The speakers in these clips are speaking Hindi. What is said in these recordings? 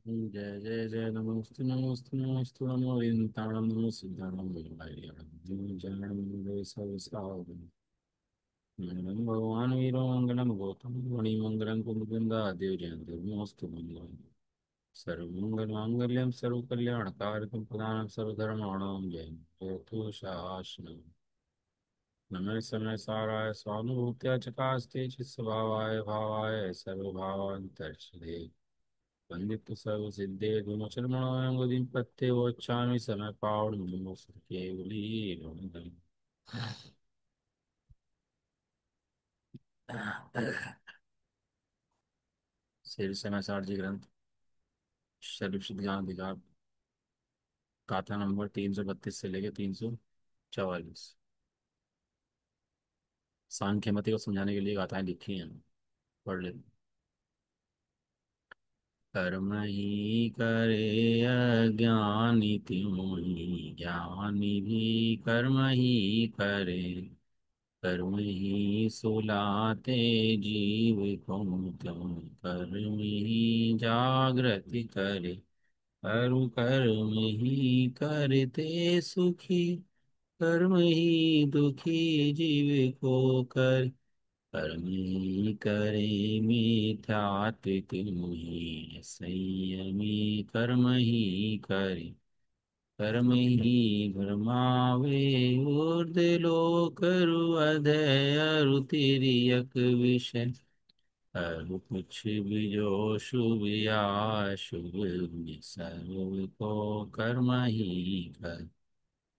जय जय जय नमोस्तु नमोस्तु नमोस्तु नमो विंताणं नमो सिद्धाणं जय सब सावधान मंगलम भगवान वीरो मंगलम गौतम मणि मंगलम कुंदबिंदा देव जयंती नमोस्तु मंगलम सर्वमंगल मांगल्यम सर्व कल्याणकारकम प्रदानम सर्वधर्माणां जयतु शासनम नमः समय साराय स्वानुभूत्या चकास्ते चित्स्वभावाय भावाय सर्वभावान्तर्षदे वंदित सर्व सिद्धे गुणचर्मणाय गुदिं पत्ते वोच्चामि समय पावड़ केवली वंदन शेर समय सारजी ग्रंथ शरीफ ज्ञान अधिकार गाथा नंबर 332 से लेकर 344। सांख्य मति को समझाने के लिए गाथाएं लिखी हैं, पढ़ ले। कर्म ही करे अज्ञानी त्यों ही ज्ञानी भी कर्म ही करे। कर्म ही सुलाते जीव को त्यों कर्म ही जागृति करे। अरु कर्म ही करते सुखी कर्म ही दुखी जीव को कर। कर्म ही करे मिथ्यात्व मुहि संयमी कर्म ही करे। कर्म ही भरमावे ऊर्ध लोक अधय अरु तिर्यक विषय। अरु कुछ भी जो शुभ या शुभ सर्व को कर्म ही कर।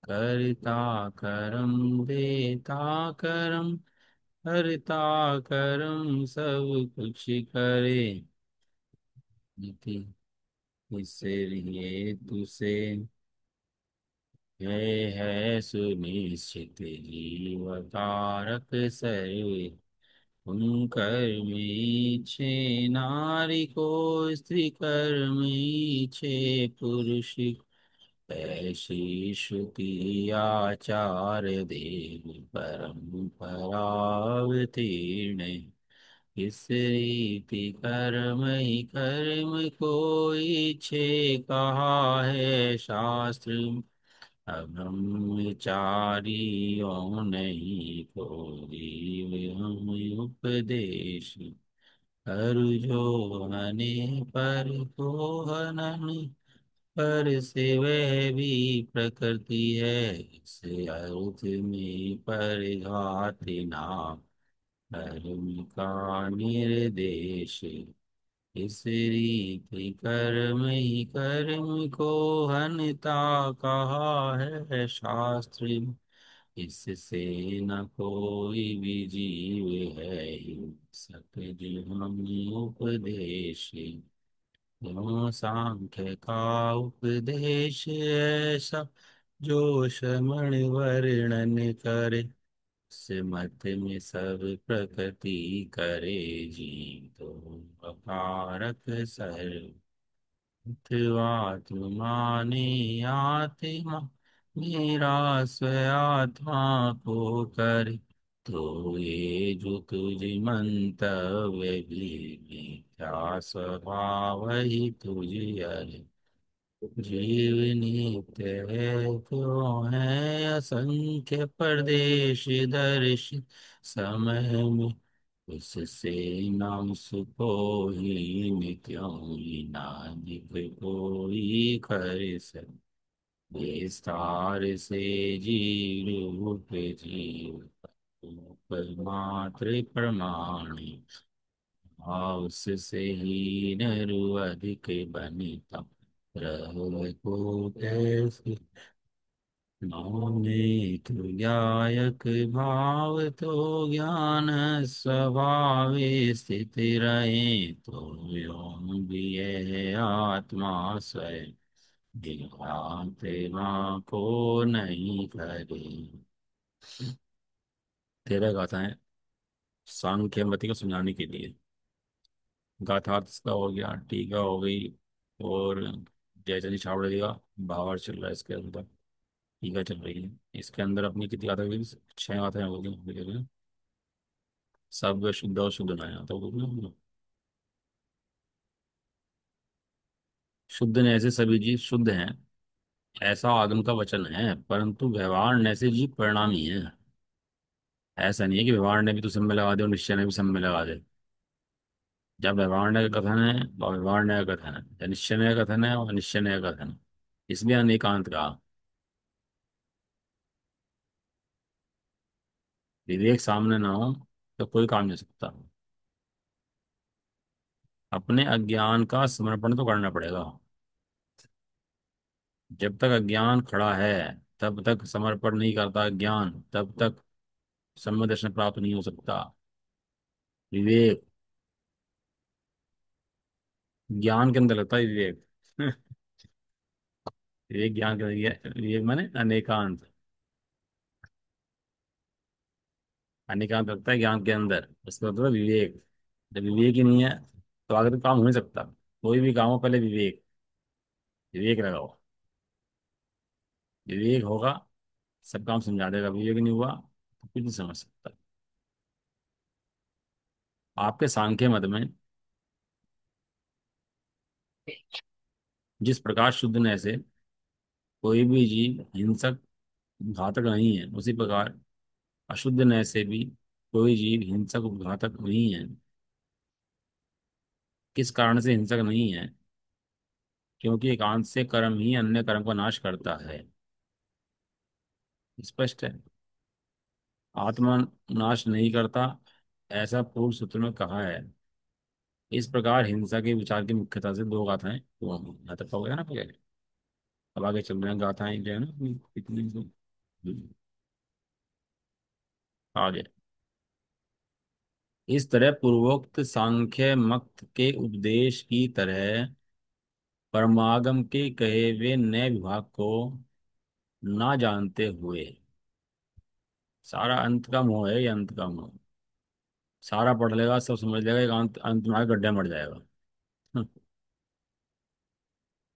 करता करम देता करम हरता करम सब कुछ करे। नीति इसलिए तुसे है सुनिश्चित जीव तारक सर्वे। उन कर्मी छे नारी को स्त्री कर्मी छे पुरुष। ऐसी श्रुति आचार देव परंपरा अवतीर्ण। इस रीति कर्म ही कर्म को इच्छे कहा है शास्त्र। अब्रह्मचारियों नहीं को हम उपदेश। हरु जो हने पर को हनन पर से वह भी प्रकृति है। से अर्थ में परिघात ना कर्म का निर्देश। इस रीति कर्म ही कर्म को हनता कहा है शास्त्र। इससे न कोई भी जीव है सकज हम उपदेश। यो सांख्य का उपदेश ऐसा जो श्रमण वर्णन करे। से मत में सब प्रकृति करे जी तो अकारक सर्व। आत्माने आत्मा मेरा स्वयात्मा को कर। तो ये जो तुझ मंतव्य भी मिथ्या स्वभाव ही तुझ अरे। जीव नित्य है क्यों है असंख्य परदेश दर्श समय में। उससे नाम सुखो ही नित्यों ही नादिक कोई कर सक। विस्तार से जीव रूप जीव रूप मात्र प्रमाणी। भाव से ही नरु अधिक बनिता रहो को कैसे। मौलिक गायक भाव तो ज्ञान स्वभाव स्थित रहे। तो यों भी यह आत्मा स्वयं दिखाते माँ को नहीं करे। तेरह गाथाएं सांख्य मति को समझाने के लिए। गाथार्थ इसका हो गया, टीका हो गई, और जयचंद छावड़े का भावार्थ चल रहा है इसके अंदर। टीका चल रही है इसके अंदर। अपनी कितनी गाथा हुई? 6 गाथाएं हो गई। सब शुद्ध और शुद्ध नया तो शुद्ध न से सभी जीव शुद्ध हैं, ऐसा आगम का वचन है, परंतु व्यवहार न से जीव परिणामी है। ऐसा नहीं है कि व्यवहार ने भी तो सब में लगा दे और निश्चय ने भी सब में लगा दे। जब व्यवहार ने का कथन है और व्यवहार ने का कथन है, या निश्चय ने का कथन है और निश्चय ने का कथन है, इसलिए अनेकांत कहा। विवेक सामने ना हो तो कोई काम नहीं हो सकता। अपने अज्ञान का समर्पण तो करना पड़ेगा। जब तक अज्ञान खड़ा है तब तक समर्पण नहीं करता ज्ञान, तब तक सम्य दर्शन प्राप्त नहीं हो सकता। विवेक, ज्ञान के अंदर लगता है विवेक। विवेक ज्ञान के अंदर, विवेक माने अनेकांत। अनेकांत लगता है ज्ञान के अंदर, इसका मतलब विवेक। जब विवेक ही नहीं है तो आगे तो काम हो नहीं सकता। कोई भी काम हो पहले विवेक, विवेक लगाओ। विवेक होगा सब काम समझा देगा, विवेक नहीं हुआ तो कुछ नहीं समझ सकता। आपके सांख्य मत में जिस प्रकार शुद्ध ने से कोई भी जीव हिंसक घातक नहीं है, उसी प्रकार अशुद्ध न से भी कोई जीव हिंसक घातक नहीं है। किस कारण से हिंसक नहीं है? क्योंकि एकांत से कर्म ही अन्य कर्म का नाश करता है। स्पष्ट है। आत्मा नाश नहीं करता, ऐसा पूर्व सूत्र में कहा है। इस प्रकार हिंसा के विचार की मुख्यता से दो गाथाएं वो यहाँ तक हो गया ना पहले। अब आगे चल रहे हैं गाथाएं जो है ना इतनी तो। आगे इस तरह पूर्वोक्त सांख्य मत के उपदेश की तरह परमागम के कहे हुए नए विभाग को ना जानते हुए, सारा अंत का मोह है ये, अंत का मोह। सारा पढ़ लेगा सब समझ लेगा, एक अंत अंत में आके गड्ढे मर जाएगा।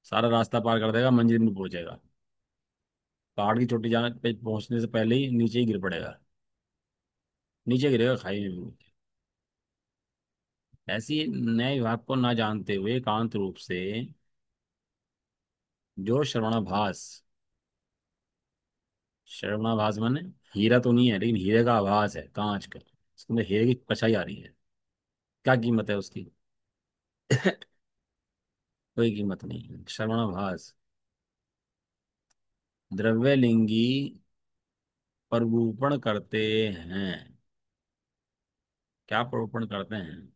सारा रास्ता पार कर देगा, मंजिल में पहुंचेगा, पहाड़ की चोटी जाने पे पहुंचने से पहले ही नीचे ही गिर पड़ेगा। नीचे गिरेगा खाई में भी। ऐसी नए विभाग को ना जानते हुए एकांत रूप से जो श्रवणाभास, श्रवणाभास माने हीरा तो नहीं है लेकिन हीरे का आभास है, कांच का, उसके अंदर हीरे की परछाई आ रही है। क्या कीमत है उसकी? कोई कीमत नहीं। श्रवणाभास द्रव्यलिंगी प्ररूपण करते हैं। क्या प्ररूपण करते हैं?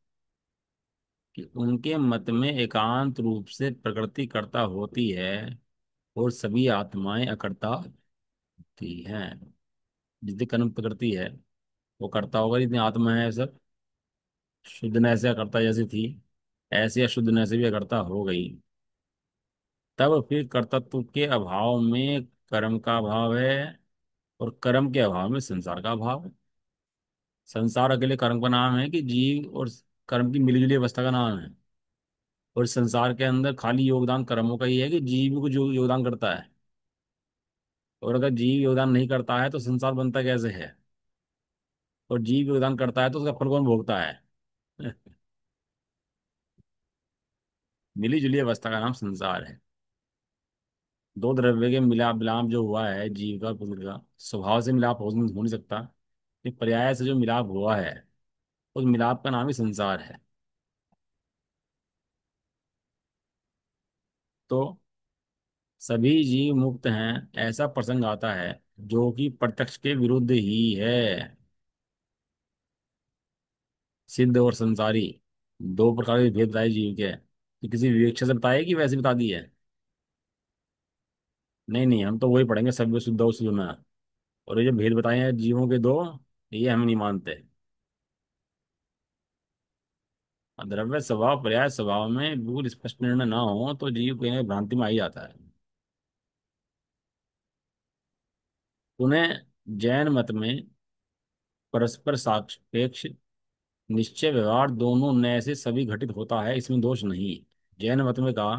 कि उनके मत में एकांत रूप से प्रकृति कर्ता होती है और सभी आत्माएं अकर्ता होती हैं। जितनी कर्म प्रकृति है वो कर्ता होगा, जितनी आत्मा है सब शुद्ध न से अकर्ता जैसी थी, ऐसे अशुद्ध न से भी अकर्ता हो गई। तब फिर कर्तत्व के अभाव में कर्म का अभाव है और कर्म के अभाव में संसार का अभाव है। संसार अकेले कर्म का नाम है कि जीव और कर्म की मिलीजुली अवस्था का नाम है। और संसार के अंदर खाली योगदान कर्मों का ही है कि जीव को जो योगदान करता है। और अगर जीव योगदान नहीं करता है तो संसार बनता कैसे है? और जीव योगदान करता है तो उसका फल कौन भोगता है? मिली जुली अवस्था का नाम संसार है। दो द्रव्य के मिलाप मिलाप जो हुआ है जीव का पुरुष का, स्वभाव से मिलाप हो नहीं सकता। ये पर्याय से जो मिलाप हुआ है उस मिलाप का नाम ही संसार है। तो सभी जीव मुक्त हैं ऐसा प्रसंग आता है जो कि प्रत्यक्ष के विरुद्ध ही है। सिद्ध और संसारी दो प्रकार के भेद बताए जीव के, तो किसी विवेक से बताए कि वैसे बता दिए? नहीं नहीं, हम तो वही पढ़ेंगे सभ्य शुद्ध और सुना। और ये जो भेद बताए हैं जीवों के दो, ये हम नहीं मानते। द्रव्य स्वभाव पर्याय स्वभाव में बिल्कुल स्पष्ट निर्णय ना हो तो जीव कहीं ना कहीं भ्रांति में आ ही जाता है। उन्हें जैन मत में परस्पर सापेक्ष निश्चय व्यवहार दोनों नए से सभी घटित होता है, इसमें दोष नहीं। जैन मत में कहा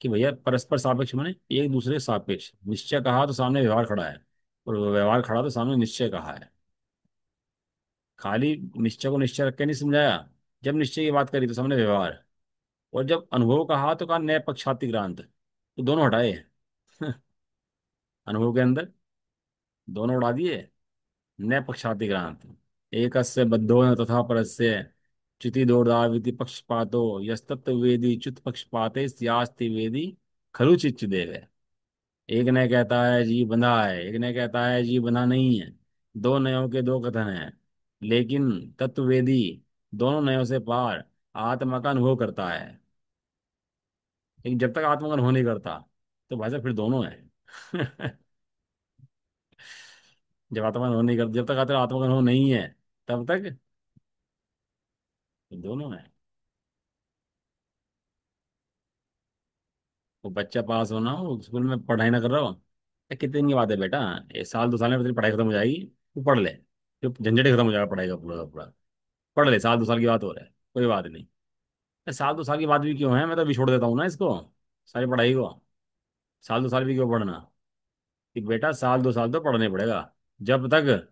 कि भैया परस्पर सापेक्ष माने एक दूसरे के सापेक्ष, निश्चय कहा तो सामने व्यवहार खड़ा है, और व्यवहार खड़ा तो सामने निश्चय कहा है। खाली निश्चय को निश्चय रख के नहीं समझाया। जब निश्चय की बात करी तो सामने व्यवहार है। और जब अनुभव कहा तो कहा नए पक्षातिक्रांत, तो दोनों हटाए। अनुभव के अंदर दोनों उड़ा दिए। न पक्षातिक्रांत, एकस्य बद्धो न तथा परस्य च्युति दोर्दाविति पक्षपातो यस्तत्व वेदी च्युत पक्षपाते स्यास्ति वेदी खलु चिच्युदेव। एक ने कहता है जीव बंधा है, एक ने कहता है जीव बंधा नहीं है। दो नयों के दो कथन हैं, लेकिन तत्ववेदी दोनों नयों से पार आत्मा का अनुभव करता है। लेकिन जब तक आत्मा का अनुभव नहीं करता तो भाई साहब फिर दोनों है। जब आत्मा का अनुभव नहीं करता, जब तक आत्मा का अनुभव नहीं है तब तक दोनों है। वो बच्चा पास होना हो, स्कूल में पढ़ाई ना कर रहा हो, कितने दिन की बात है बेटा, एक साल 2 साल में तेरी पढ़ाई खत्म हो जाएगी, तू पढ़ ले, जो झंझट ही खत्म हो जाएगा पढ़ाई का पूरा का पूरा। पढ़ ले, साल 2 साल की बात हो रहा है, कोई बात नहीं। साल 2 साल की बात भी क्यों है, मैं तो अभी छोड़ देता हूँ ना इसको, सारी पढ़ाई को। साल 2 साल भी क्यों पढ़ना, कि बेटा साल 2 साल तो पढ़ने पड़ेगा। जब तक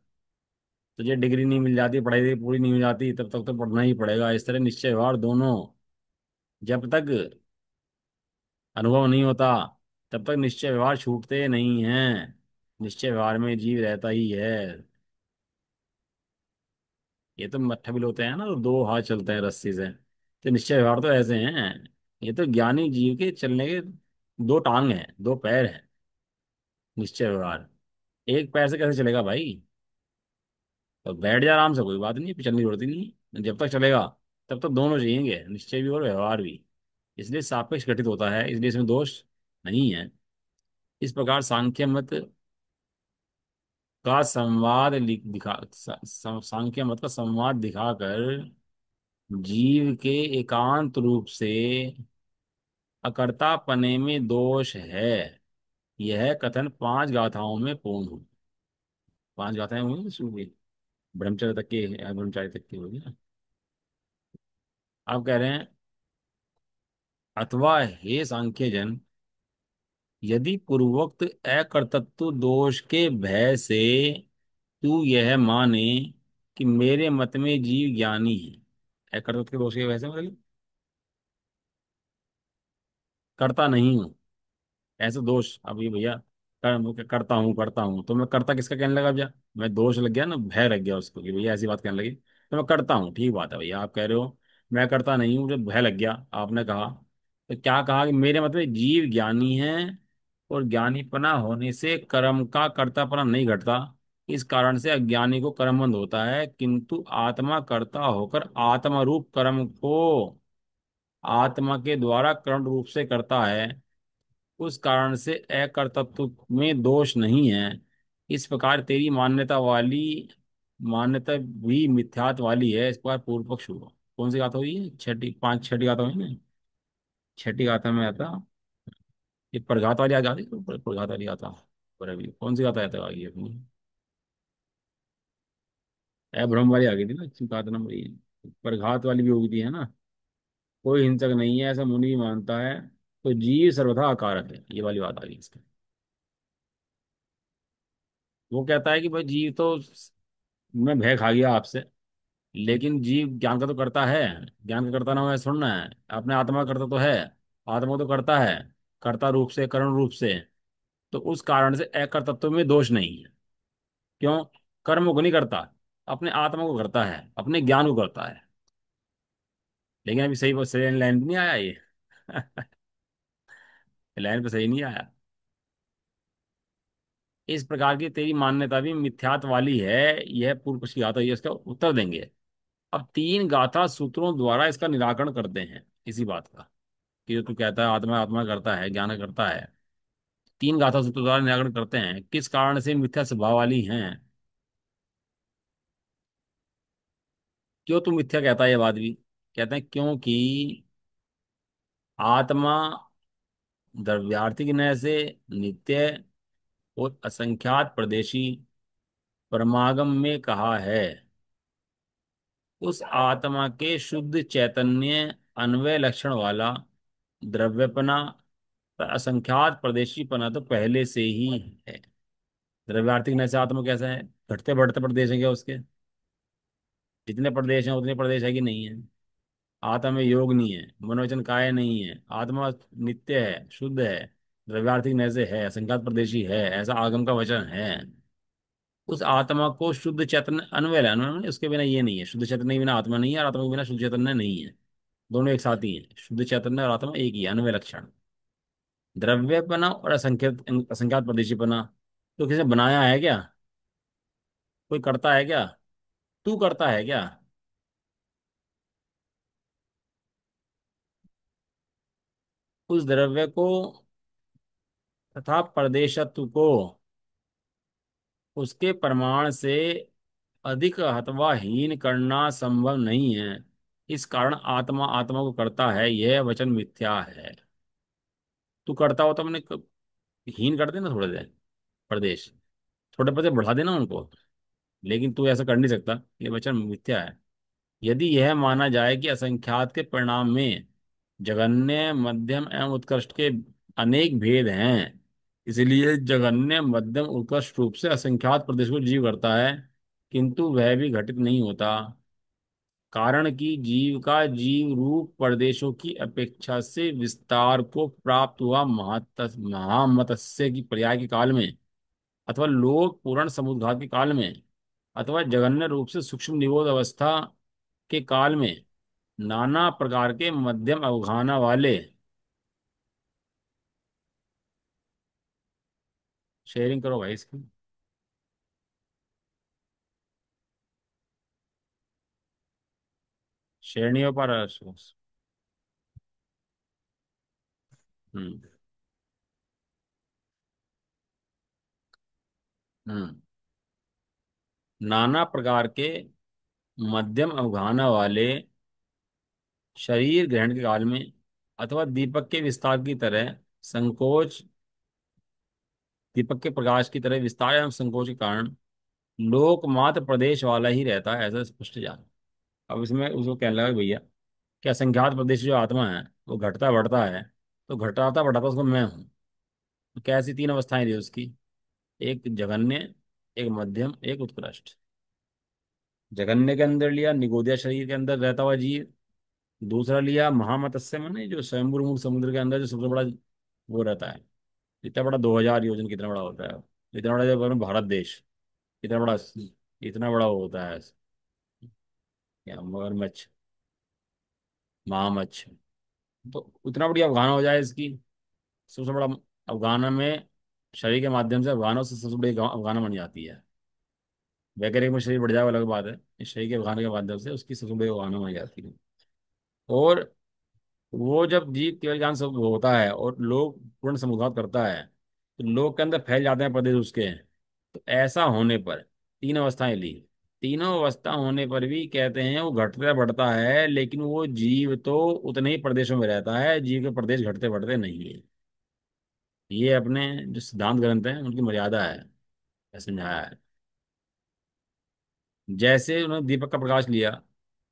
तुझे डिग्री नहीं मिल जाती, पढ़ाई पूरी नहीं हो जाती, तब तक तो पढ़ना ही पड़ेगा। इस तरह निश्चय व्यवहार दोनों, जब तक अनुभव नहीं होता तब तक निश्चय व्यवहार छूटते नहीं हैं। निश्चय व्यवहार में जीव रहता ही है। ये तो मट्ठा भी होते हैं ना, तो दो हाथ चलते हैं रस्सी से, तो निश्चय व्यवहार तो ऐसे हैं। ये तो ज्ञानी जीव के चलने के दो टांग हैं, दो पैर हैं। निश्चय व्यवहार एक पैर से कैसे चलेगा भाई, तो बैठ जा आराम से, कोई बात नहीं, चलने की जरूरत ही नहीं है। जब तक चलेगा तब तक दोनों चाहिएंगे, निश्चय भी और व्यवहार भी। इसलिए सापेक्ष घटित होता है, इसलिए इसमें दोष नहीं है। इस प्रकार सांख्य मत का संवाद सांख्य मत का संवाद दिखाकर जीव के एकांत रूप से अकर्तापने में दोष है, यह कथन 5 गाथाओं में पूर्ण हो। 5 गाथाएं हुई ना शुरू की, ब्रह्मचर्य तक की, ब्रह्मचारी तक की होगी ना। आप कह रहे हैं, अथवा हे सांख्य जन, यदि पूर्वोक्त अकर्तृत्व दोष के भय से तू यह माने कि मेरे मत में जीव ज्ञानी है। अकर्तृत्व के दोष के भय से मतलब करता नहीं हूं, ऐसे दोष। अब ये भैया करता हूँ, तो मैं करता किसका कहने लगा भैया, मैं दोष लग गया ना, भय लग गया उसको कि भैया ऐसी बात कहने लगी, तो मैं करता हूँ। ठीक बात है भैया, आप कह रहे हो मैं करता नहीं हूँ, जब भय लग गया आपने कहा, तो क्या कहा कि मेरे मतलब जीव ज्ञानी है, और ज्ञानीपना होने से कर्म का कर्तापना नहीं घटता। इस कारण से अज्ञानी को कर्मबंध होता है, किंतु आत्मा कर्ता होकर आत्मा रूप कर्म को आत्मा के द्वारा कर्ण रूप से करता है। उस कारण से अकर्तृत्व में दोष नहीं है। इस प्रकार तेरी मान्यता भी मिथ्यात्व वाली है। इस पर पूर्व पक्ष हुआ। कौन सी गाथा हुई है, छठी गाथा हुई ना। छठी गाथा में आता, ये प्रघात वाली आ जाती है, प्रघात वाली गाथा। पर अभी कौन सी गाथा आता आगे अपनी, ब्रह्म वाली आ गई थी ना, गाथा नंबर ये। प्रघात वाली भी होगी थी है ना, कोई हिंसक नहीं है ऐसा मुनि मानता है, तो जीव सर्वथा अकारक है, ये वाली बात आ गई इसकी। वो कहता है कि भाई जीव तो, मैं भय खा गया आपसे, लेकिन जीव ज्ञान का तो करता है, ज्ञान का करता ना हो ऐसा सुनना है, अपने आत्मा का करता तो है, आत्मा तो करता है, कर्ता रूप से करण रूप से। तो उस कारण से अकर्तृत्व में दोष नहीं है। क्यों, कर्म को नहीं करता, अपने आत्मा को करता है, अपने ज्ञान को करता है। लेकिन अभी सही सही लाइन पे नहीं आया ये। लाइन पे सही नहीं आया। इस प्रकार की तेरी मान्यता भी मिथ्यात्व वाली है, यह पूर्व पक्ष की गाथा, ये इसका उत्तर देंगे। अब 3 गाथा सूत्रों द्वारा इसका निराकरण करते हैं इसी बात का, कि जो तू कहता है आत्मा आत्मा करता है, ज्ञान करता है। 3 गाथा सूत्र द्वारा निराकरण करते हैं किस कारण से मिथ्या स्वभाव वाली हैं। क्यों तू मिथ्या कहता है, ये बात भी कहते हैं, क्योंकि आत्मा द्रव्यार्थी की नय से नित्य और असंख्यात प्रदेशी परमागम में कहा है। उस आत्मा के शुद्ध चैतन्य अन्वय लक्षण वाला द्रव्यपना, असंख्यात प्रदेशीपना तो पहले से ही है। द्रव्यार्थिक नय से आत्मा कैसा है, घटते बढ़ते प्रदेश है क्या उसके, जितने प्रदेश हैं उतने प्रदेश है कि नहीं है। आत्मा में योग नहीं है, मनोवचन काय नहीं है, आत्मा नित्य है, शुद्ध है, द्रव्यार्थिक नैसे है, असंख्यात प्रदेशी है, ऐसा आगम का वचन है। उस आत्मा को शुद्ध चैतन्य अन्वय है, अन्वय माने उसके बिना ये नहीं है, शुद्ध चैतन्य के बिना आत्मा नहीं है, और आत्मा के बिना शुद्ध चैतन्य नहीं है। दोनों एक साथ ही है, शुद्ध चैतन्य और आत्मा एक ही है, अन्वय लक्षण। द्रव्यपना और असंख्यात असंख्यात प्रदेशीपना, तो किसी ने बनाया है क्या? कोई करता है क्या? तू करता है क्या? उस द्रव्य को तथा प्रदेशत्व को उसके प्रमाण से अधिक अथवा हीन करना संभव नहीं है। इस कारण आत्मा आत्मा को करता है, यह वचन मिथ्या है। तू करता हो तो मैंने हीन कर देना थोड़े देर प्रदेश, थोड़े पदे बढ़ा देना उनको, लेकिन तू ऐसा कर नहीं सकता, ये वचन मिथ्या है। यदि यह माना जाए कि असंख्यात के परिणाम में जगन्य मध्यम एवं उत्कृष्ट के अनेक भेद हैं, इसलिए जगन्य मध्यम उत्कृष्ट रूप से असंख्यात प्रदेश को जीव करता है, किंतु वह भी घटित नहीं होता, कारण कि जीव का जीव रूप प्रदेशों की अपेक्षा से विस्तार को प्राप्त हुआ महामत्स्य की पर्याय के काल में, अथवा लोक पूर्ण समुद्घात के काल में, अथवा जघन्य रूप से सूक्ष्म निबोध अवस्था के काल में, नाना प्रकार के मध्यम अवगाहना वाले। शेयरिंग करो भाई इसकी। श्रेणियों पर हम्म। हम्म। नाना प्रकार के मध्यम अवगाहना वाले शरीर ग्रहण के काल में, अथवा दीपक के विस्तार की तरह संकोच, दीपक के प्रकाश की तरह विस्तार एवं संकोच के कारण लोकमात्र प्रदेश वाला ही रहता है, ऐसा स्पष्ट जान। अब इसमें उसको कहने लगा भैया कि असंख्यात प्रदेश जो आत्मा है वो घटता बढ़ता है, तो घटाता बढ़ाता उसको मैं हूँ। तो कैसी तीन अवस्थाएं दी उसकी? एक जघन्य, एक मध्यम, एक उत्कृष्ट। जघन्य के अंदर लिया निगोदिया शरीर के अंदर रहता हुआ जीव, दूसरा लिया महामत्स्य मैंने जो स्वयंभू समुद्र के अंदर जो सबसे बड़ा वो रहता है, इतना बड़ा 2000 योजन कितना बड़ा होता है, इतना बड़ा जब भारत देश, इतना बड़ा, इतना बड़ा वो होता है क्या, मगरमच्छ, महामच्छ। तो उतना बड़ी अफगाना हो जाए इसकी, सबसे बड़ा अफगाना में शरीर के माध्यम से अफगानों से सबसे बड़ी अफगाना बन जाती है। वैज्ञानिक में शरीर बढ़ जाए वो अलग बात है, इस शरीर के अफगाना के माध्यम से उसकी सबसे बड़ी अफगाना बन जाती है। और वो जब जीव केवल ज्ञान सब होता है और लोग पूर्ण समुद्घात करता है, तो लोग के अंदर फैल जाते हैं प्रदेश उसके। तो ऐसा होने पर तीन अवस्थाएं ली, तीनों अवस्था होने पर भी कहते हैं वो घटता बढ़ता है, लेकिन वो जीव तो उतने ही प्रदेशों में रहता है, जीव के प्रदेश घटते बढ़ते नहीं है। ये अपने जो सिद्धांत ग्रंथ हैं उनकी मर्यादा है, ऐसे समझाया है। जैसे उन्होंने दीपक का प्रकाश लिया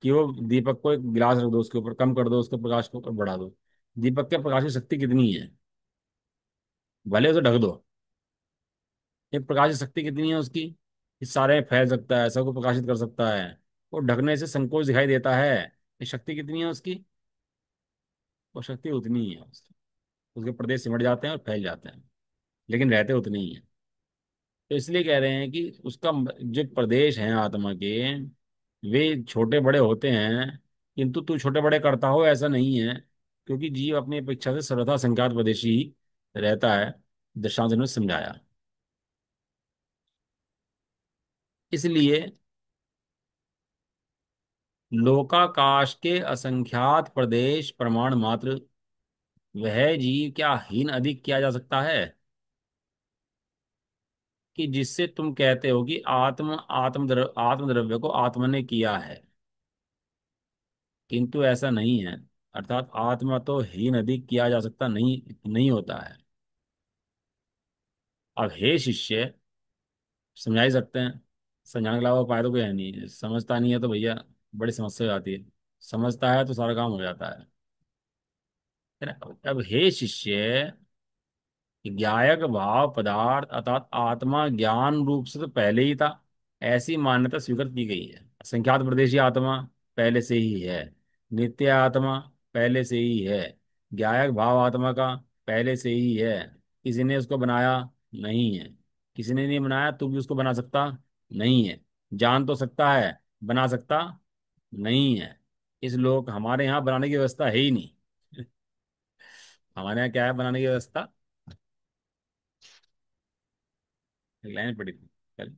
कि वो दीपक को एक गिलास रख दो, उसके ऊपर कम कर दो, उसके प्रकाश को ऊपर बढ़ा दो। दीपक के प्रकाश की शक्ति कितनी है? भले उसे ढक दो, एक प्रकाश की शक्ति कितनी है उसकी? इस सारे में फैल सकता है, सबको प्रकाशित कर सकता है। और ढकने से संकोच दिखाई देता है, ये शक्ति कितनी है उसकी? वो शक्ति उतनी ही है उसकी। उसके प्रदेश सिमट जाते हैं और फैल जाते हैं, लेकिन रहते उतने ही हैं। तो इसलिए कह रहे हैं कि उसका जो प्रदेश हैं आत्मा के, वे छोटे बड़े होते हैं, किंतु तू छोटे बड़े करता हो ऐसा नहीं है, क्योंकि जीव अपनी अपेक्षा से सर्वथा संख्यात प्रदेशी ही रहता है। दृष्टांत ने समझाया। इसलिए लोकाकाश के असंख्यात प्रदेश प्रमाण मात्र वह जीव क्या हीन अधिक किया जा सकता है, कि जिससे तुम कहते हो कि आत्मद्रव्य को आत्मा ने किया है, किंतु ऐसा नहीं है। अर्थात आत्मा तो हीन अधिक किया जा सकता नहीं, नहीं होता है। अब हे शिष्य, समझा ही सकते हैं, समझाने के अलावा उपाय तो कोई है नहीं, समझता नहीं है तो भैया बड़ी समस्या हो जाती है, समझता है तो सारा काम हो जाता है ना? अब हे शिष्य, ज्ञायक भाव पदार्थ अर्थात आत्मा ज्ञान रूप से तो पहले ही था, ऐसी मान्यता स्वीकृत की गई है। संख्यात प्रदेशी आत्मा पहले से ही है, नित्य आत्मा पहले से ही है। ज्ञायक भाव आत्मा का पहले से ही है। किसी ने उसको बनाया नहीं है। किसी ने नहीं बनाया, तू भी उसको बना सकता नहीं है। जान तो सकता है, बना सकता नहीं है। इस लोग हमारे यहाँ बनाने की व्यवस्था है ही नहीं। हमारे यहाँ क्या है बनाने की व्यवस्था? एक लाइन पड़ी थी कल।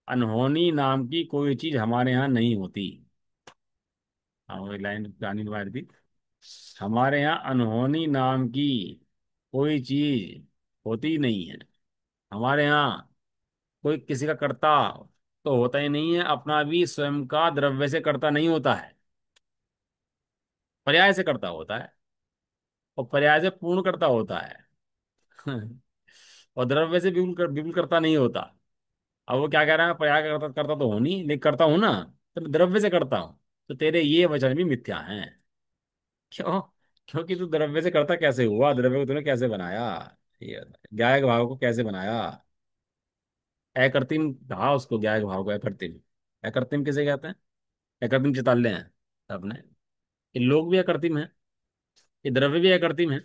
अनहोनी नाम की कोई चीज हमारे यहाँ नहीं होती। हाँ, वो लाइन गानी मारी थी। हमारे यहाँ अनहोनी नाम की कोई चीज होती ही नहीं है। हमारे यहाँ कोई किसी का कर्ता तो होता ही नहीं है, अपना भी स्वयं का द्रव्य से कर्ता नहीं होता है। पर्याय से कर्ता होता है, और पर्याय से पूर्ण कर्ता होता है। और द्रव्य से बिल्कुल कर्ता नहीं होता। अब वो क्या कह रहा है, पर्याय का कर्ता कर्ता तो हो नहीं, लेकिन करता हूं ना, तो मैं द्रव्य से करता हूं। तो तेरे ये वचन भी मिथ्या हैं। क्यों? क्योंकि तू द्रव्य से करता कैसे हुआ? द्रव्य को तूने कैसे बनाया? ये बता। गायक भाव को कैसे बनाया? अकृत्रिम कहा उसको, गायक भाव को अकृत्रिम। अकृत्रिम किसे कहते हैं? अकृत्रिम चिताल्य हैं अपने। ये लोग भी अकृत्रिम है, ये द्रव्य भी अकृत्रिम है।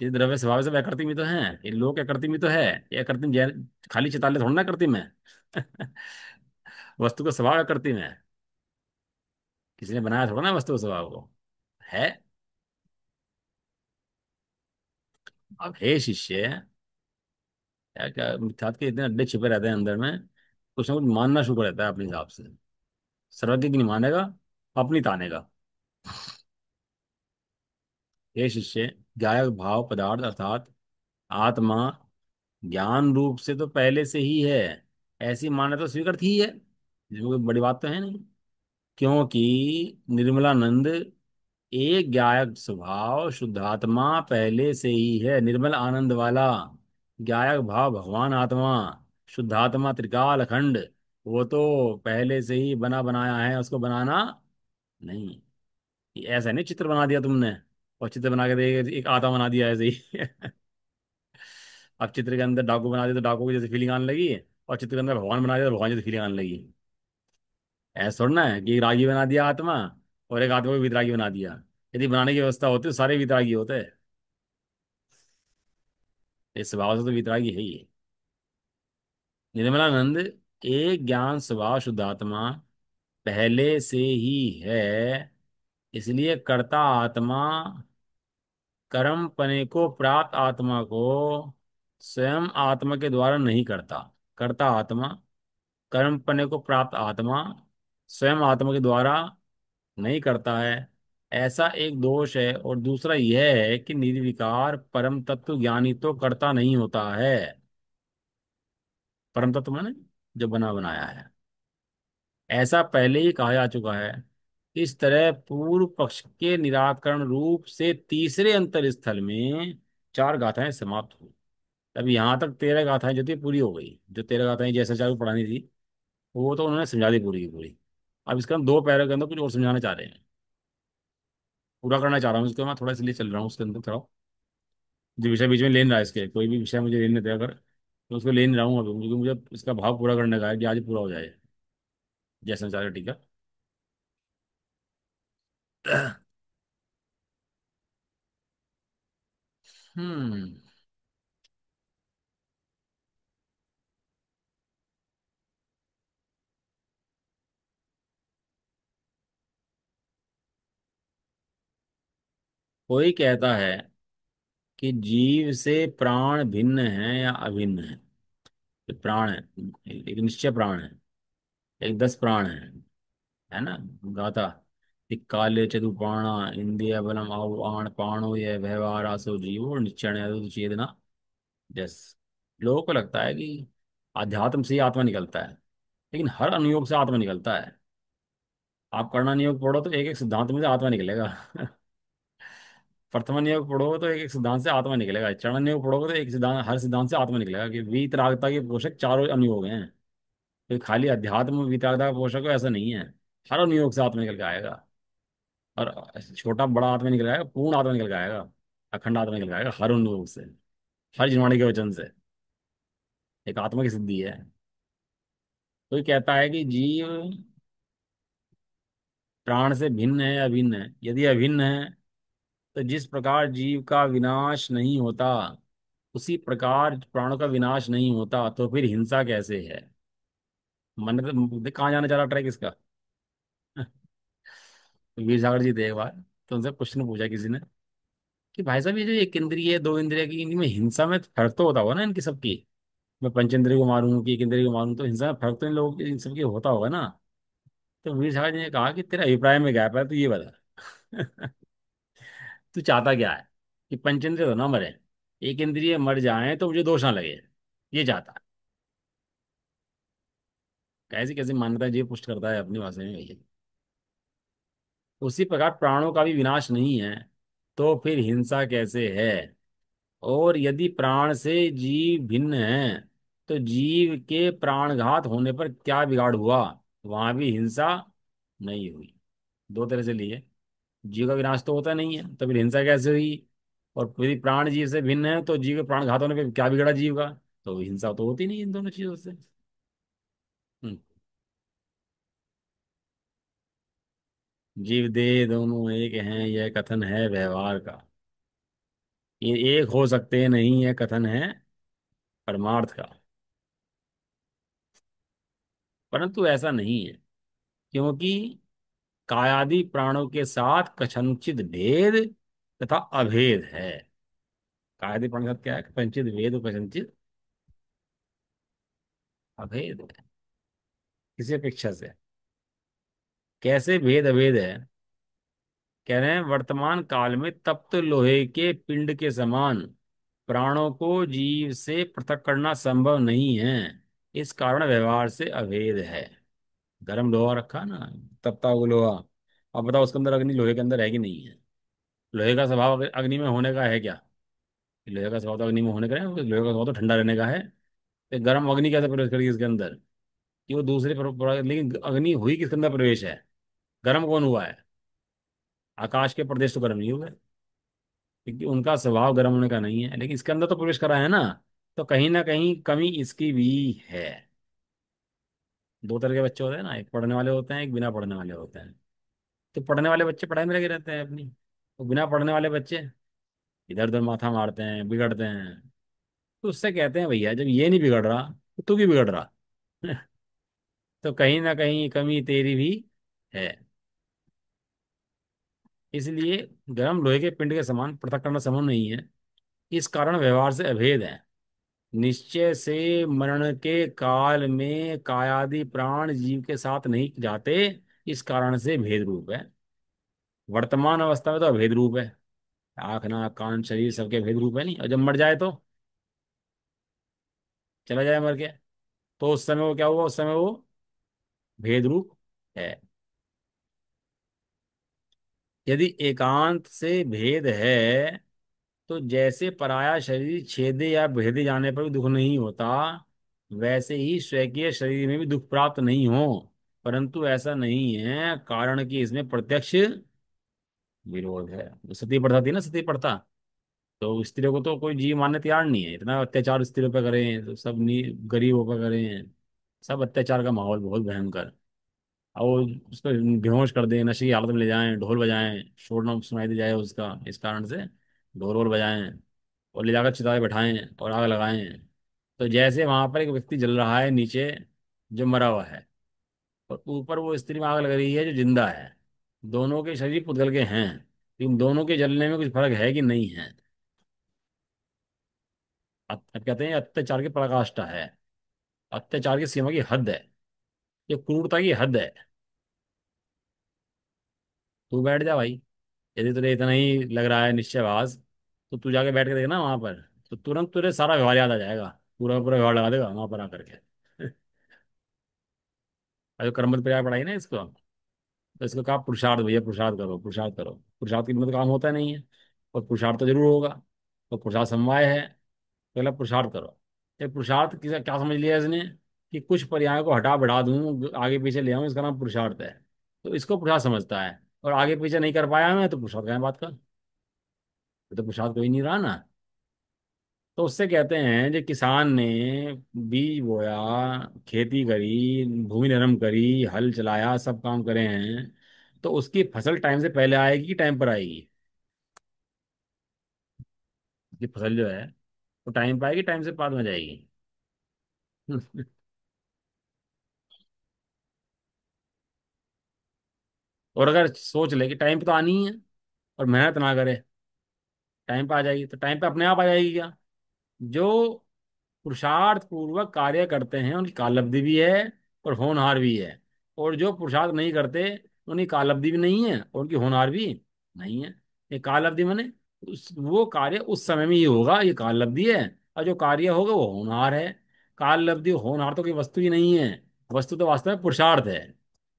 ये द्रव्य स्वभाव से अकृत्रिम ही तो है, ये लोग अकृत्रिम ही तो है। ये अकृत्रिम खाली चिताल्य थोड़ा ना कृत्रिम है। वस्तु का स्वभाव अकृत्रिम है। किसी ने बनाया थोड़ा ना वस्तु के स्वभाव को। है। अब हे शिष्य, क्या क्या मिथ्यात्व के इतने अड्डे छिपे रहते हैं अंदर में। कुछ ना कुछ मानना शुरू रहता है अपने हिसाब से। सर्वज्ञ की नहीं मानेगा, अपनी तानेगा। हे शिष्य, ज्ञायक भाव पदार्थ अर्थात आत्मा ज्ञान रूप से तो पहले से ही है, ऐसी मान्यता स्वीकृत ही है। इसमें कोई बड़ी बात तो है नहीं। क्योंकि निर्मलानंद एक गायक स्वभाव शुद्धात्मा पहले से ही है, निर्मल आनंद वाला। गायक भाव भगवान आत्मा, शुद्धात्मा त्रिकाल अखंड, वो तो पहले से ही बना बनाया है, उसको बनाना नहीं। ये ऐसा नहीं चित्र बना दिया तुमने, और चित्र बना के एक आत्मा बना दिया ऐसे ही। अब चित्र के अंदर डाकू बना दिया तो डाकू की जैसे फीलिंग आने लगी, और चित्र के अंदर भगवान बना दिया तो भगवान जैसे फीलिंग आने लगी। ऐसा थोड़ा ना है कि रागी बना दिया आत्मा, और एक आत्मा को वितरागी बना दिया। यदि बनाने की व्यवस्था होती तो सारे वितरागी होते। इस स्वभाव से तो वितरागी है ही। निर्मलानंद एक ज्ञान स्वभाव शुद्धात्मा पहले से ही है, इसलिए कर्ता आत्मा कर्म पने को प्राप्त आत्मा को स्वयं आत्मा के द्वारा नहीं करता। कर्ता आत्मा कर्म पने को प्राप्त आत्मा स्वयं आत्मा के द्वारा नहीं करता है, ऐसा एक दोष है। और दूसरा यह है कि निर्विकार परम तत्व ज्ञानी तो करता नहीं होता है। परम तत्व माने जो बना बनाया है, ऐसा पहले ही कहा जा चुका है। इस तरह पूर्व पक्ष के निराकरण रूप से तीसरे अंतर स्थल में चार गाथाएं समाप्त हुई। अब यहाँ तक 13 गाथाएं जो थी पूरी हो गई। जो 13 गाथाएं जैसे चालू पढ़ानी थी वो तो उन्होंने समझा दी पूरी की पूरी। अब इसका हम 2 पैरा के अंदर कुछ और समझाना चाह रहे हैं, पूरा करना चाह रहा हूँ इसको। मैं थोड़ा इसलिए चल रहा हूँ उसके अंदर थोड़ा। जो विषय बीच में ले नहीं रहा है, इसके कोई भी विषय मुझे लेने दे अगर, तो उसको ले नहीं रहा हूँ अभी, क्योंकि मुझे इसका भाव पूरा करने का है कि आज पूरा हो जाए। जैसा चाह रहे, ठीक है। हम्म। कोई कहता है कि जीव से प्राण भिन्न है या अभिन्न है। ये प्राण है, एक निश्चय प्राण है, एक 10 प्राण है ना। गाथा काले चतुर्पाणा इंद्रिय बलम आउ आण पाणो ये व्यवहार आसो जीवो निश्चय चेतना। यस। लोगों को लगता है कि अध्यात्म से ही आत्मा निकलता है, लेकिन हर अनुयोग से आत्मा निकलता है। आप कर्णा नियोग पढ़ो तो एक एक सिद्धांत में से आत्मा निकलेगा। प्रथम नियोग पढ़ोगे तो एक एक सिद्धांत से आत्मा निकलेगा। चरण नियोग पढ़ोगे तो एक सिद्धांत, हर सिद्धांत से आत्मा निकलेगा। कि वीतरागता के पोषक चारों अनुयोग हैं। तो खाली अध्यात्म वीतरागता का पोषक है ऐसा नहीं है। हर अनुयोग से आत्मा निकल के आएगा। और छोटा बड़ा आत्मा निकल आएगा, पूर्ण आत्मा निकल के आएगा, अखंड आत्मा निकल के आएगा हर अनुयोग से, हर जिनवाणी के वचन से। एक आत्मा की सिद्धि है। कोई कहता है कि जीव प्राण से भिन्न है या अभिन्न है? यदि अभिन्न है तो जिस प्रकार जीव का विनाश नहीं होता उसी प्रकार प्राणों का विनाश नहीं होता, तो फिर हिंसा कैसे है? मन तो कहाँ जाना चाह रहा ट्रैक इसका? वीर सागर जी थे एक बार, तो उनसे क्वेश्चन पूछा किसी ने कि भाई साहब ये जो एक इंद्रिय है दो इंद्रिय की, इनमें हिंसा में फर्क तो होता होगा ना इनकी सबकी। मैं पंचेंद्रिय को मारूं कि एक इंद्रिय को मारूं, तो हिंसा में फर्क तो इन लोगों की इन सबकी होता होगा ना। तो वीर सागर जी ने कहा कि तेरे अभिप्राय में क्या है, पहले तो ये बता। तू चाहता क्या है? कि पंचेंद्रिय तो ना मरे, एक इंद्रिय मर जाए तो मुझे दोष ना लगे, ये चाहता है? कैसी कैसी मान्यता जी पुष्ट करता है अपनी भाषा में भैया। उसी प्रकार प्राणों का भी विनाश नहीं है, तो फिर हिंसा कैसे है? और यदि प्राण से जीव भिन्न है तो जीव के प्राणघात होने पर क्या बिगाड़ हुआ? वहां भी हिंसा नहीं हुई। दो तरह से लिए, जीव का विनाश तो होता नहीं है तो फिर हिंसा कैसे हुई? और यदि प्राण जीव से भिन्न है तो जीव के प्राणघात होने पर क्या बिगड़ा जीव का? तो हिंसा तो होती नहीं इन दोनों चीजों से। जीव देह दोनों एक हैं, यह कथन है व्यवहार का। ये एक हो सकते नहीं, यह कथन है परमार्थ का। परंतु ऐसा नहीं है, क्योंकि कायादि प्राणों के साथ कथनचित भेद तथा अभेद है। कायादि प्राणों के साथ क्या है? कथनचित भेद और कथनचित अभेद है। किसी अपेक्षा से कैसे भेद अभेद है? कह रहे हैं वर्तमान काल में तप्त लोहे के पिंड के समान प्राणों को जीव से पृथक करना संभव नहीं है। इस कारण व्यवहार से अभेद है। गर्म लोहा रखा ना, तपता हुआ लोहा, अब बताओ उसके अंदर अग्नि लोहे के अंदर है कि नहीं है? लोहे का स्वभाव अग्नि में होने का है क्या? लोहे का स्वभाव तो अग्नि में होने का है, लोहे का स्वभाव तो ठंडा रहने का है। तो गर्म अग्नि कैसे प्रवेश करेगी इसके अंदर? कि वो दूसरे लेकिन अग्नि हुई किसके अंदर प्रवेश है? गर्म कौन हुआ है? आकाश के प्रदेश तो गर्म नहीं हुए, क्योंकि उनका स्वभाव गर्म होने का नहीं है, लेकिन इसके अंदर तो प्रवेश करा है ना कहीं कमी इसकी भी है। दो तरह के बच्चे होते हैं ना, एक पढ़ने वाले होते हैं, एक बिना पढ़ने वाले होते हैं। तो पढ़ने वाले बच्चे पढ़ाई में लगे रहते हैं अपनी, तो बिना पढ़ने वाले बच्चे इधर उधर माथा मारते हैं, बिगड़ते हैं। तो उससे कहते हैं भैया जब ये नहीं बिगड़ रहा तो तू क्यों बिगड़ रहा? तो कहीं ना कहीं कमी तेरी भी है। इसलिए गर्म लोहे के पिंड के समान पृथक करना संभव नहीं है। इस कारण व्यवहार से अभेद है। निश्चय से मरण के काल में कायादि प्राण जीव के साथ नहीं जाते, इस कारण से भेद रूप है। वर्तमान अवस्था में तो अभेद रूप है, आंख नाक कान शरीर सबके भेद रूप है नहीं, और जब मर जाए तो चला जाए मर के, तो उस समय वो क्या हुआ? उस समय वो भेद रूप है। यदि एकांत से भेद है तो जैसे पराया शरीर छेदे या भेदे जाने पर भी दुख नहीं होता, वैसे ही स्वकीय शरीर में भी दुख प्राप्त नहीं हो। परंतु ऐसा नहीं है, कारण कि इसमें प्रत्यक्ष विरोध है। तो सती प्रथा थी ना, सती प्रथा, तो स्त्रियों को तो कोई जीव मानने तैयार नहीं है। इतना अत्याचार स्त्रियों पर करें तो सब गरीबों पर करें, सब अत्याचार का माहौल बहुत भयंकर। और वो उसको बेहोश कर दें, नशे की हालत में ले जाएं, ढोल बजाएं, शोर ना सुनाई दे जाए उसका, इस कारण से ढोल वोल बजाएं और ले जाकर चिता में बैठाएं और आग लगाएं। तो जैसे वहां पर एक व्यक्ति जल रहा है नीचे जो मरा हुआ है, और ऊपर वो स्त्री में आग लग रही है जो जिंदा है, दोनों के शरीर पुद्गल के हैं, लेकिन दोनों के जलने में कुछ फर्क है कि नहीं है? अब कहते हैं अत्याचार की पराकाष्ठा है, अत्याचार की सीमा की हद है, ये क्रूरता की हद है। तू बैठ जा भाई, यदि तुझे इतना ही लग रहा है निश्चयवास, तो तू जाके बैठ के देखना वहां पर, तो तुरंत तुझे सारा व्यवहार याद आ जाएगा। पूरा पूरा व्यवहार लगा देगा वहां पर आकर के। और जो कर्मठ पर्याय पढ़ाई ना इसको, तो इसको कहा पुरुषार्थ भैया, पुरुषार्थ करो, पुरुषार्थ करो। पुरुषार्थ के बिना तो काम होता नहीं है, और पुरुषार्थ तो जरूर होगा। तो पुरुषार्थ समवाय है, पहला पुरुषार्थ करो। ये पुरुषार्थ किसा क्या समझ लिया इसने? कि कुछ पर्यायों को हटा बढ़ा दूं, आगे पीछे ले आऊं, इसका नाम पुरुषार्थ है। तो इसको पुरुषार्थ समझता है, और आगे पीछे नहीं कर पाया मैं, तो पुरुषार्थ क्या है बात का? ये तो पुरुषार्थ कोई नहीं रहा ना। तो उससे कहते हैं जो किसान ने बीज बोया, खेती करी, भूमि नरम करी, हल चलाया, सब काम करे हैं, तो उसकी फसल टाइम से पहले आएगी कि टाइम पर आएगी? उसकी फसल जो है वो टाइम पर आएगी, टाइम से बाद में जाएगी? और अगर सोच ले कि टाइम पे तो आनी ही है और मेहनत ना करे, टाइम पे आ जाएगी, तो टाइम पे अपने आप आ जाएगी क्या? जो पुरुषार्थ पूर्वक कार्य करते हैं उनकी काल अवधि भी है और होनहार भी है, और जो पुरुषार्थ नहीं करते उनकी काल अवधि भी नहीं है और उनकी होनहार भी नहीं है। ये काल अवधि माने वो कार्य उस समय में ही होगा, ये काल अवधि है। और जो कार्य होगा वो होनहार है। काल अवधि होनहार तो कोई वस्तु ही नहीं है, वस्तु तो वास्तव में पुरुषार्थ है।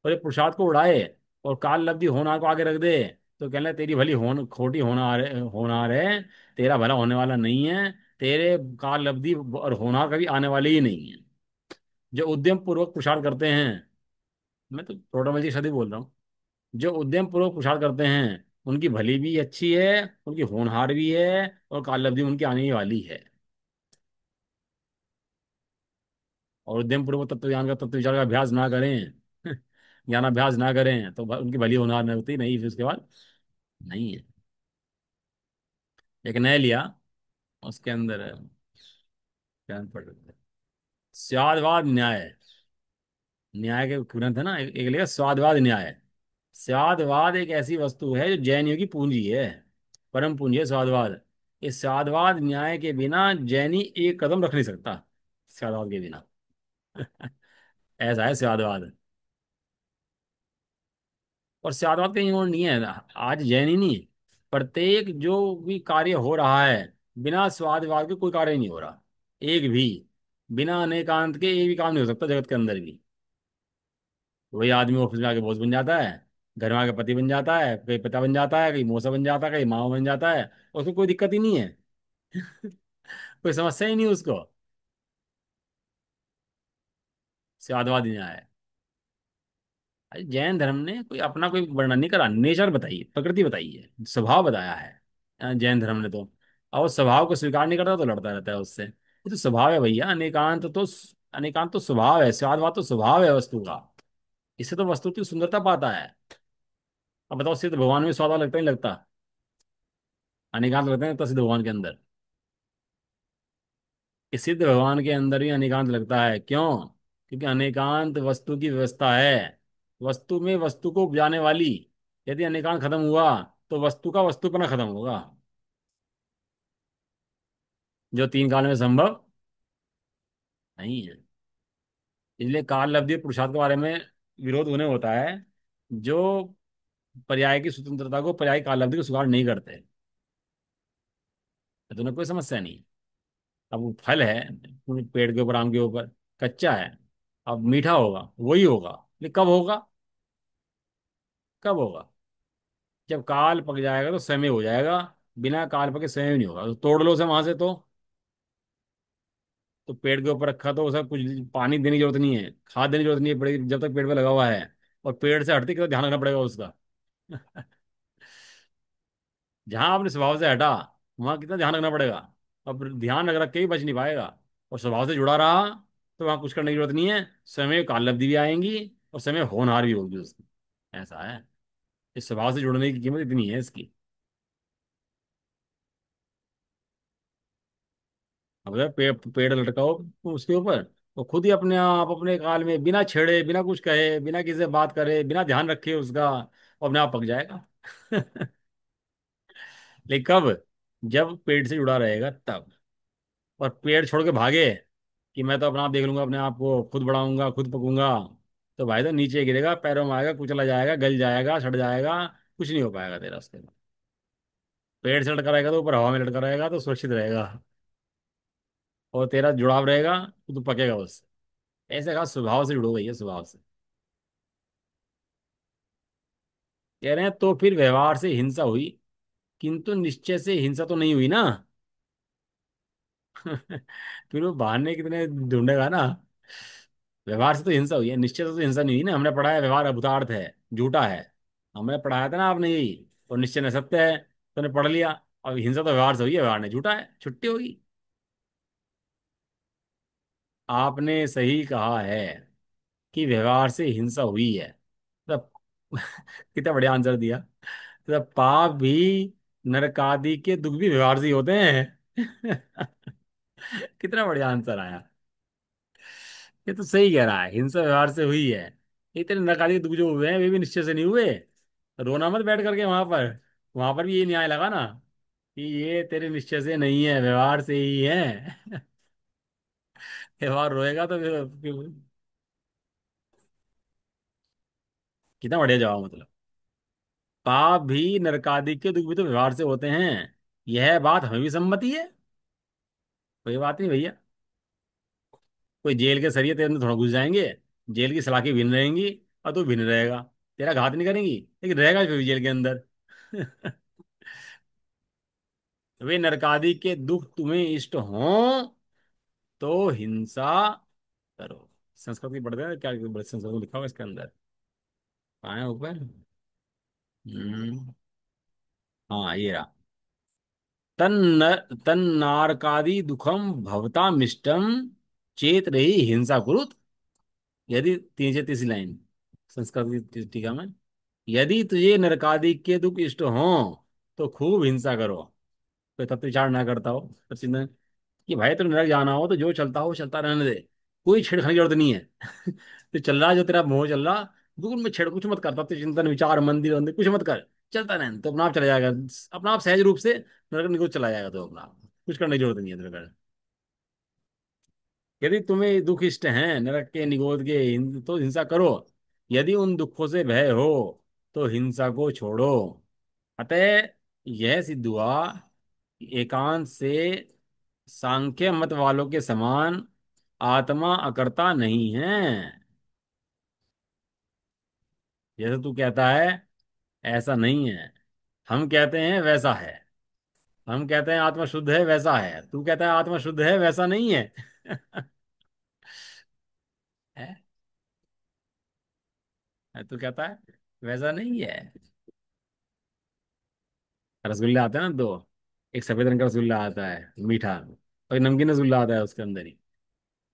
और ये पुरुषार्थ को उड़ाए और काल अवधि होनहार को आगे रख दे, तो कहना तेरी भली खोटी होनहार है, तेरा भला होने वाला नहीं है, तेरे काल अवधि और होनहार कभी आने वाले ही नहीं है। जो उद्यम पूर्वक पुरुषार्थ करते हैं, मैं तो टोटामल की शादी बोल रहा हूँ, जो उद्यम पूर्वक पुरुषार्थ करते हैं उनकी भली भी अच्छी है, उनकी होनहार भी है, और काल अवधि उनकी आने ही वाली है। और उद्यम पूर्वक तत्व ज्ञान का, तत्व विचार का अभ्यास ना करें, ज्ञान अभ्यास ना करें, तो उनकी भली होनहार नहीं होती, नहीं फिर उसके बाद नहीं है। एक नया लिया, उसके अंदर क्या पढ़ रहे थे? स्यादवाद न्याय। न्याय के ग्रंथ है ना, एक लिखा स्वादवाद न्याय। स्वादवाद एक ऐसी वस्तु है जो जैनियों की पूंजी है, परम पूंजी है स्वादवाद। इस स्वादवाद न्याय के बिना जैनी एक कदम रख नहीं सकता, स्वादवाद के बिना। ऐसा है स्वादवाद। और स्वादवाद कहीं और नहीं है, आज जैनी नहीं, प्रत्येक जो भी कार्य हो रहा है बिना स्वादवाद के कोई कार्य नहीं हो रहा। एक भी, बिना अनेकांत के एक भी काम नहीं हो सकता जगत के अंदर भी। वही आदमी ऑफिस में आके बॉस बन जाता है, घर में आके पति बन जाता है, कहीं पिता बन जाता है, कहीं मौसा बन जाता है, कहीं मामा बन जाता है, उसको कोई दिक्कत ही नहीं है। कोई समस्या ही नहीं उसको। स्वादवाद न्याय है। अरे जैन धर्म ने कोई अपना कोई वर्णन नहीं करा, नेचर बताइए, प्रकृति बताई है, स्वभाव बताया है। जैन धर्म ने तो, और उस स्वभाव को स्वीकार नहीं करता तो लड़ता रहता है उससे। ये तो स्वभाव है भैया, अनेकांत तो स्वभाव है, स्वादवाद तो स्वभाव है वस्तु का। इससे तो वस्तु की सुंदरता पाता है। अब बताओ, सिद्ध भगवान में स्वाद लगता ही लगता, अनेकांत लगता है तो सिद्ध भगवान के अंदर। इस सिद्ध भगवान के अंदर ही अनेकांत लगता है, क्यों? क्योंकि अनेकांत वस्तु की व्यवस्था है, वस्तु में वस्तु को उपजाने वाली। यदि अनेकांत खत्म हुआ तो वस्तु का वस्तुपना खत्म होगा, जो तीन काल में संभव नहीं है। इसलिए काल लब्धि पुरुषार्थ के बारे में विरोध उन्हें होता है जो पर्याय की स्वतंत्रता को, पर्याय काल लब्धि को स्वीकार नहीं करते। तो उन्हें कोई समस्या नहीं। अब वो फल है पेड़ के ऊपर, आम के ऊपर, कच्चा है, अब मीठा होगा, वही होगा, लेकिन कब होगा? कब होगा? जब काल पक जाएगा तो समय हो जाएगा, बिना काल पके समय नहीं होगा। तो तोड़ लो उसे वहां से, तो पेड़ के ऊपर रखा तो उसे कुछ पानी देने की जरूरत नहीं है, खाद देने की जरूरत नहीं है पेड़ जब तक पेड़ पे लगा हुआ है। और पेड़ से हटते कितना ध्यान रखना पड़ेगा उसका। जहां अपने स्वभाव से हटा वहां कितना ध्यान रखना पड़ेगा। अब ध्यान रख रख के ही बच नहीं पाएगा। और स्वभाव से जुड़ा रहा तो वहां कुछ करने की जरूरत नहीं है, समय काल लब्धि भी आएंगी और समय होनहार भी होगी उसकी। ऐसा है, इस स्वभाव से जुड़ने की कीमत इतनी है इसकी। अब अगर पेड़ लटकाओ उसके ऊपर, तो खुद ही अपने आप अपने काल में बिना छेड़े, बिना कुछ कहे, बिना किसी से बात करे, बिना ध्यान रखे उसका, वो अपने आप पक जाएगा। लेकिन कब? जब पेड़ से जुड़ा रहेगा तब। और पेड़ छोड़ के भागे कि मैं तो अपना आप देख लूंगा, अपने आप को खुद बढ़ाऊंगा, खुद पकूंगा, तो भाई तो नीचे गिरेगा, पैरों में आएगा, कुचला जाएगा, गल जाएगा, सड़ जाएगा, कुछ नहीं हो पाएगा तेरा उसके बाद। पेड़ से लटका रहेगा तो ऊपर हवा में लटका रहेगा तो सुरक्षित रहेगा, और तेरा जुड़ाव रहेगा तो तू पकेगा उससे। ऐसे कहा स्वभाव से जुड़ो भैया, स्वभाव से। कह रहे हैं तो फिर व्यवहार से हिंसा हुई, किंतु निश्चय से हिंसा तो नहीं हुई ना। फिर वो बहाने कितने ढूंढेगा ना। व्यवहार से तो हिंसा हुई है, निश्चय से तो हिंसा नहीं हुई ना। हमने पढ़ा है व्यवहार अभूतार्थ है, झूठा है। हमने पढ़ाया था ना आपने यही। और निश्चय न सत्य है, तो ने पढ़ लिया। और हिंसा तो व्यवहार से हुई है, व्यवहार ने झूठा है, छुट्टी होगी। आपने सही कहा है कि व्यवहार से हिंसा हुई है, मतलब कितना बढ़िया आंसर दिया। तो पाप भी नरक आदि के दुख भी व्यवहार से ही होते हैं। कितना बढ़िया आंसर आया। ये तो सही कह रहा है, हिंसा व्यवहार से हुई है। इतने नरक आदि के दुख जो हुए हैं वे भी निश्चय से नहीं हुए। रोना मत बैठ करके वहां पर भी ये न्याय लगा ना कि ये तेरे निश्चय से नहीं है, व्यवहार से ही है। व्यवहार रोएगा तो कितना बढ़िया जवाब मतलब। पाप भी नरकादि के दुख भी तो व्यवहार से होते हैं, यह बात हमें भी सम्मति है। कोई बात नहीं भैया। कोई जेल के सरिये तेरे अंदर थोड़ा घुस जाएंगे, जेल की सलाखें भिन रहेंगी और तू भिन रहेगा, तेरा घात नहीं करेंगी, लेकिन रहेगा फिर भी जेल के अंदर। वे नरकादि के दुख तुम्हें इष्ट हों तो हिंसा करो। संस्कृत की पढ़ते हैं क्या, संस्कृत में लिखा होगा इसके अंदर। कहाँ है ऊपर? हम्म। हाँ ये रहा। तन्नारकादि दुखम भवता मिष्टम चेत रही हिंसा कुरुत। यदि तीसरी लाइन संस्कृत की टीका में, यदि तुझे नरकादि के दुख इष्ट हो तो खूब हिंसा करो। कोई तत्व विचार ना करता हो तो चिंतन कि भाई तो नरक जाना हो तो जो चलता हो चलता रहने दे, कोई छेड़खानी की जरूरत नहीं है। तो चल रहा है जो तेरा मोह चल रहा, बिल्कुल में छेड़ कुछ मत करता, तो चिंतन विचार मंदिर वंदिर कुछ मत कर, चलता रहने तो अपना आप चला जाएगा। अपना आप सहज रूप से नरक निकल चला जाएगा, तो अपना आप। कुछ करने की जरूरत नहीं है तेरे। यदि तुम्हें दुख इष्ट हैं नरक के निगोद के तो हिंसा करो, यदि उन दुखों से भय हो तो हिंसा को छोड़ो। अतः यह सिद्ध हुआ कि एकांत से सांख्य मत वालों के समान आत्मा अकर्ता नहीं है। जैसे तू कहता है ऐसा नहीं है, हम कहते हैं वैसा है। हम कहते हैं आत्मा शुद्ध है, वैसा है। तू कहता है आत्मा शुद्ध है, वैसा नहीं है। है? तू कहता है वैसा नहीं है। रसगुल्ले आते हैं ना दो, एक सफेद रंग का रसगुल्ला आता है मीठा, और एक नमकीन रसगुल्ला आता है उसके अंदर ही।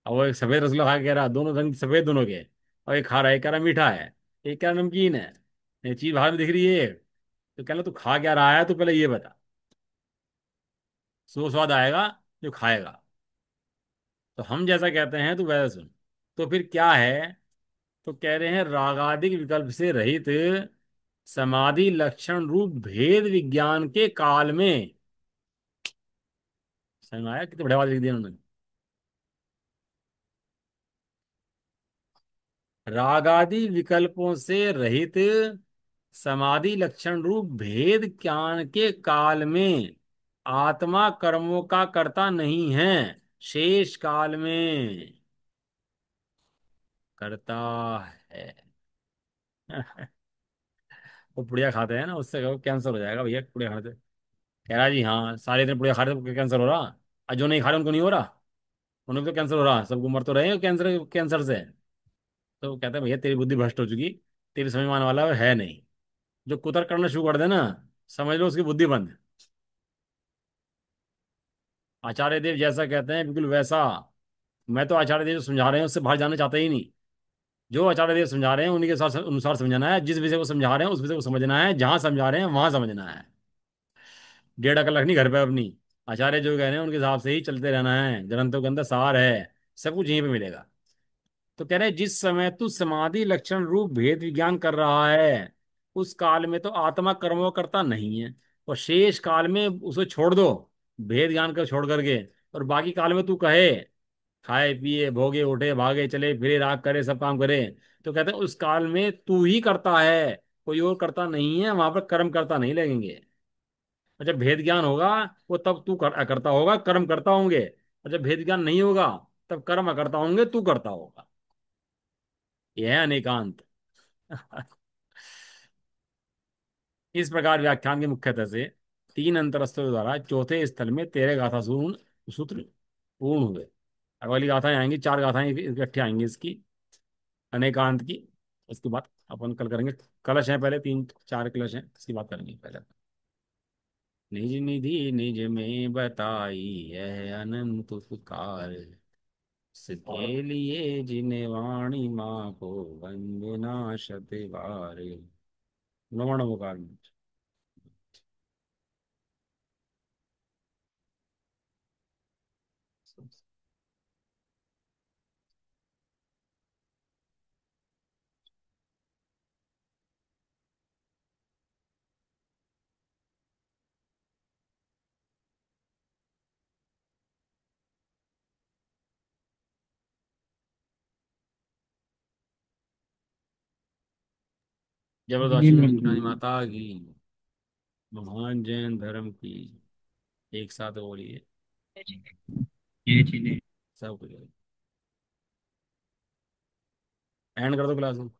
अब वो एक सफेद रसगुल्ला खा के कह रहा दोनों रंग सफेद दोनों के, और एक खा रहा है, एक कह रहा मीठा है, एक कह रहा नमकीन है। ये चीज बाहर में दिख रही है, तो कह रहा तू खा क्या रहा है, तू पहले ये बता। सो स्वाद आएगा जो खाएगा। तो हम जैसा कहते हैं तू वैसा सुन। तो फिर क्या है? तो कह रहे हैं रागादिक विकल्प से रहित समाधि लक्षण रूप भेद विज्ञान के काल में। समझ में आया कितने बड़े बात लिख दिया उन्होंने। रागादि विकल्पों से रहित समाधि लक्षण रूप भेद ज्ञान के काल में आत्मा कर्मों का कर्ता नहीं है, शेष काल में करता है। वो पुड़िया खाते हैं ना, उससे कैंसर हो जाएगा भैया पुड़िया खाने से। कह रहा जी हाँ सारे दिन पुड़िया खा रहे तो कैंसर हो रहा, और जो नहीं खा रहे उनको नहीं हो रहा। उन्हें भी तो कैंसर हो रहा, सबको मर तो रहे हैं कैंसर कैंसर से। तो वो कहते हैं भैया तेरी बुद्धि भ्रष्ट हो चुकी, तेरी समझ में आने वाला है नहीं। जो कुतर्क करना शुरू कर देना, समझ लो उसकी बुद्धि बंद है। आचार्य देव जैसा कहते हैं बिल्कुल वैसा। मैं तो आचार्य देव जो समझा रहे हैं उससे बाहर जाना चाहता ही नहीं। जो आचार्य देव समझा रहे हैं उन्हीं के साथ अनुसार समझना है, जिस विषय को समझा रहे हैं उस विषय को समझना है, जहां समझा रहे हैं वहां समझना है। डेढ़ अकल रखनी घर पे अपनी। आचार्य जो कह रहे हैं उनके हिसाब से ही चलते रहना है, ग्रंथों के अंदर सार है, सब कुछ यहीं पे मिलेगा। तो कह रहे हैं जिस समय तू समाधि लक्षण रूप भेद विज्ञान कर रहा है उस काल में तो आत्मा कर्मों करता नहीं है, और शेष काल में उसे छोड़ दो, भेद ज्ञान कर छोड़ करके। और बाकी काल में तू कहे खाए पिए भोगे उठे भागे चले फिरे राग करे सब काम करे, तो कहते हैं उस काल में तू ही करता है, कोई और करता नहीं है, वहां पर कर्म करता नहीं लगेंगे। और जब भेद ज्ञान होगा वो तब तू करता होगा, कर्म करता होंगे। और जब भेद ज्ञान नहीं होगा तब कर्म करता होंगे, तू करता होगा। यह है अनेकांत। इस प्रकार व्याख्यान के मुख्यतः से तीन अंतरस्थों द्वारा चौथे स्थल में तेरह गाथा सूत्र पूर्ण हुए। अब अगली गाथाएं आएंगी, चार गाथाएं इकट्ठी आएंगी इसकी, अनेकांत की। इसके बाद अपन कल करेंगे। कलश है पहले, तीन चार कलश हैं, इसकी बात करेंगे पहले। निज निधि निज में बताई है अनंत उपकार, इसके लिए जिन्हें वाणी माँ को वंदना शत बार। नमो नमो काल। जबरदस्त जी श्री नहीं। कृष्णानी माता की। महान जैन धर्म की। एक साथ हो रही है। ये चीजें। सब कुछ। एंड कर दो क्लास।